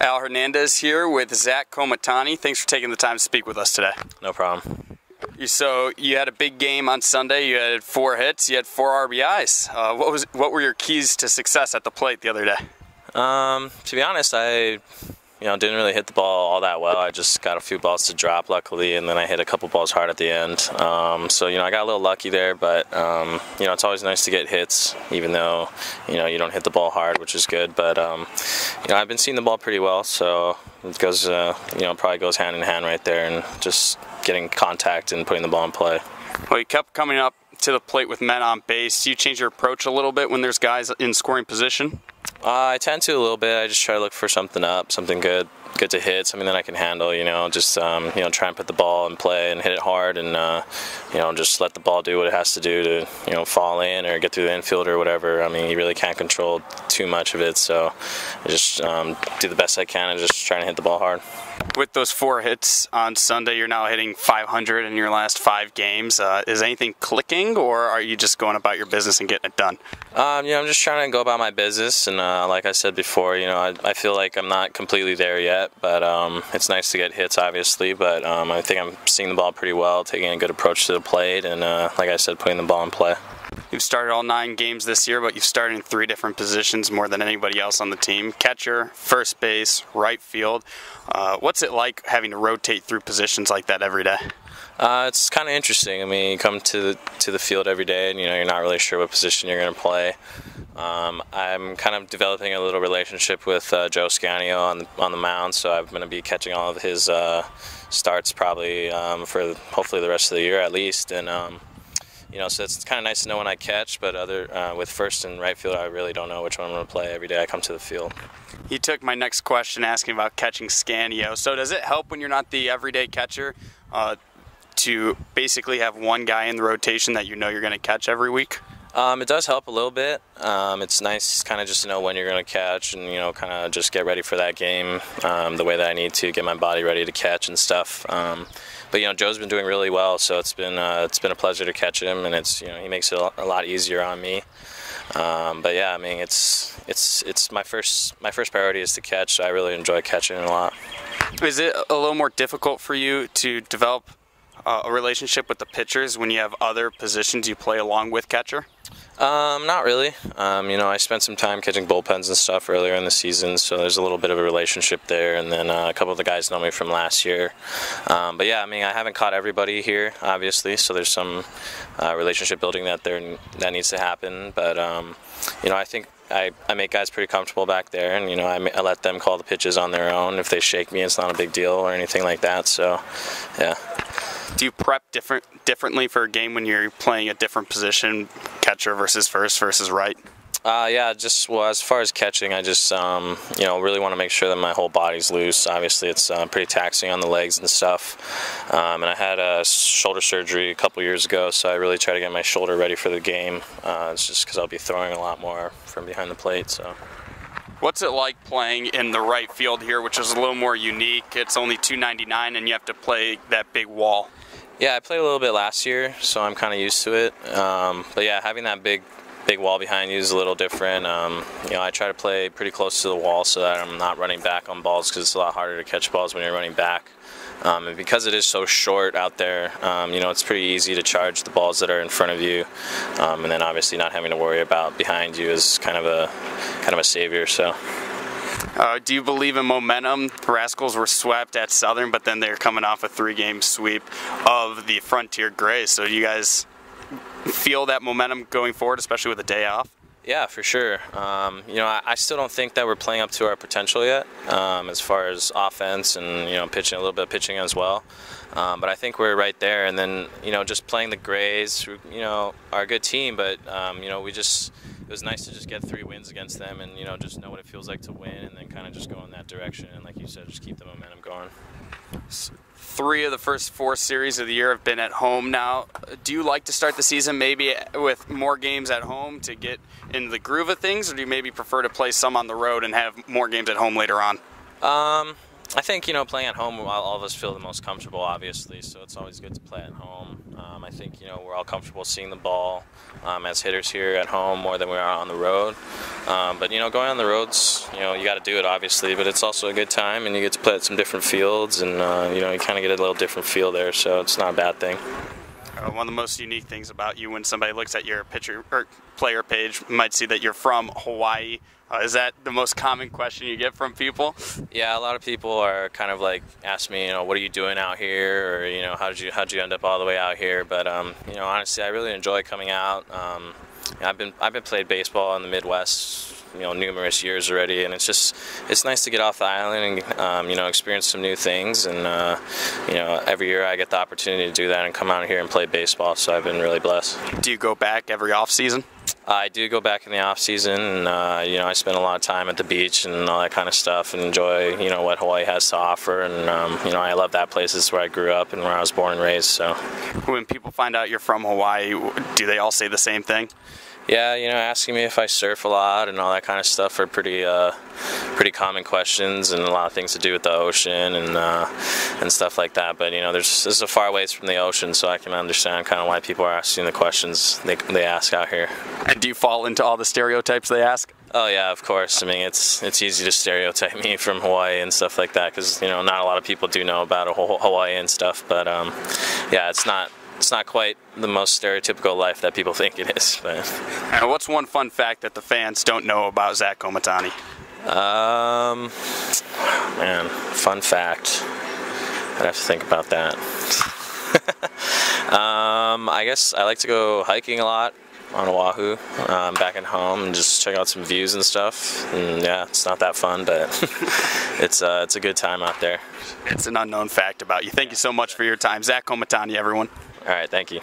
Al Hernandez here with Zach Kometani. Thanks for taking the time to speak with us today. No problem. So you had a big game on Sunday. You had 4 hits. You had 4 RBIs. What were your keys to success at the plate the other day? To be honest, I didn't really hit the ball all that well. I just got a few balls to drop, luckily, and then I hit a couple balls hard at the end. So I got a little lucky there, but it's always nice to get hits, even though you don't hit the ball hard, which is good. But I've been seeing the ball pretty well, so it goes probably goes hand in hand right there, and just getting contact and putting the ball in play. Well, you kept coming up to the plate with men on base. Do you change your approach a little bit when there's guys in scoring position? I tend to a little bit. I just try to look for something good to hit, something that I can handle. Just try and put the ball in play and hit it hard, and just let the ball do what it has to do to fall in or get through the infield or whatever. I mean, you really can't control too much of it, so I just do the best I can and just try to hit the ball hard. With those 4 hits on Sunday, you're now hitting 500 in your last 5 games. Is anything clicking, or are you just going about your business and getting it done? I'm just trying to go about my business, and like I said before, I feel like I'm not completely there yet, but it's nice to get hits, obviously, but I think I'm seeing the ball pretty well, taking a good approach to the plate, and like I said, putting the ball in play. You've started all 9 games this year, but you've started in 3 different positions, more than anybody else on the team. Catcher, first base, right field. What's it like having to rotate through positions like that every day? It's kind of interesting. I mean, you come to the field every day, and you're not really sure what position you're going to play. I'm kind of developing a little relationship with Joe Scanio on the mound, so I'm going to be catching all of his starts probably for hopefully the rest of the year at least, and so it's kind of nice to know when I catch, but with first and right field, I really don't know which one I'm going to play every day I come to the field. You took my next question asking about catching Scanio. So does it help when you're not the everyday catcher to basically have one guy in the rotation that you're going to catch every week? It does help a little bit. It's nice kind of just to know when you're going to catch and, kind of just get ready for that game the way that I need to, get my body ready to catch and stuff. But, Joe's been doing really well, so it's been a pleasure to catch him, and he makes it a lot easier on me. But yeah, I mean, it's my first priority is to catch, so I really enjoy catching a lot. Is it a little more difficult for you to develop a relationship with the pitchers when you have other positions you play along with catcher? Not really. I spent some time catching bullpens and stuff earlier in the season, so there's a little bit of a relationship there, and then a couple of the guys know me from last year. But yeah, I mean, I haven't caught everybody here, obviously, so there's some relationship building that needs to happen, but I think I make guys pretty comfortable back there, and I let them call the pitches on their own. If they shake me, it's not a big deal or anything like that, so yeah. Do you prep differently for a game when you're playing a different position, catcher versus first versus right? Yeah, as far as catching, I just really want to make sure that my whole body's loose. Obviously, it's pretty taxing on the legs and stuff. And I had a shoulder surgery a couple years ago, so I really try to get my shoulder ready for the game. It's just because I'll be throwing a lot more from behind the plate. So. What's it like playing in the right field here, which is a little more unique? It's only $2.99, and you have to play that big wall. Yeah, I played a little bit last year, so I'm kind of used to it. But yeah, having that big wall behind you is a little different. I try to play pretty close to the wall so that I'm not running back on balls, because it's a lot harder to catch balls when you're running back. And because it is so short out there, it's pretty easy to charge the balls that are in front of you, and then obviously not having to worry about behind you is kind of a savior. So. Do you believe in momentum? The Rascals were swept at Southern, but then they're coming off a 3-game sweep of the Frontier Grays. So do you guys feel that momentum going forward, especially with a day off? Yeah, for sure. I still don't think that we're playing up to our potential yet, as far as offense and pitching, a little bit of pitching as well. But I think we're right there. And then just playing the Grays, who are a good team, but it was nice to just get 3 wins against them, and just know what it feels like to win, and then kind of just go in that direction. And like you said, just keep the momentum going. 3 of the first 4 series of the year have been at home now. Do you like to start the season maybe with more games at home to get into the groove of things, or do you maybe prefer to play some on the road and have more games at home later on? I think, playing at home, all of us feel the most comfortable, obviously, so it's always good to play at home. I think, we're all comfortable seeing the ball as hitters here at home more than we are on the road. But, going on the roads, you got to do it, obviously, but it's also a good time, and you get to play at some different fields, and, you kind of get a little different feel there, so it's not a bad thing. One of the most unique things about you, when somebody looks at your pitcher or player page, might see that you're from Hawaii. Is that the most common question you get from people? Yeah, a lot of people are kind of like ask me, what are you doing out here, or how'd you end up all the way out here? But honestly, I really enjoy coming out. I've been played baseball in the Midwest, numerous years already, and it's nice to get off the island and experience some new things. And every year I get the opportunity to do that and come out here and play baseball. So I've been really blessed. Do you go back every off season? I do go back in the off season, and I spend a lot of time at the beach and all that kind of stuff, and enjoy what Hawaii has to offer. And I love that place. It's where I grew up and where I was born and raised. So when people find out you're from Hawaii, do they all say the same thing? Yeah, asking me if I surf a lot and all that kind of stuff are pretty common questions, and a lot of things to do with the ocean and stuff like that. But this is a far ways from the ocean, so I can understand kind of why people are asking the questions they ask out here. And do you fall into all the stereotypes they ask? Oh yeah, of course. I mean, it's easy to stereotype me from Hawaii and stuff like that, because not a lot of people do know about Hawaii and stuff. But yeah, it's not quite the most stereotypical life that people think it is. But what's one fun fact that the fans don't know about Zach Kometani? Man, fun fact. I'd have to think about that. I guess I like to go hiking a lot on Oahu, back at home, and just check out some views and stuff. And yeah, it's not that fun, but it's a good time out there. It's an unknown fact about you. Thank you so much for your time. Zach Kometani, everyone. All right, thank you.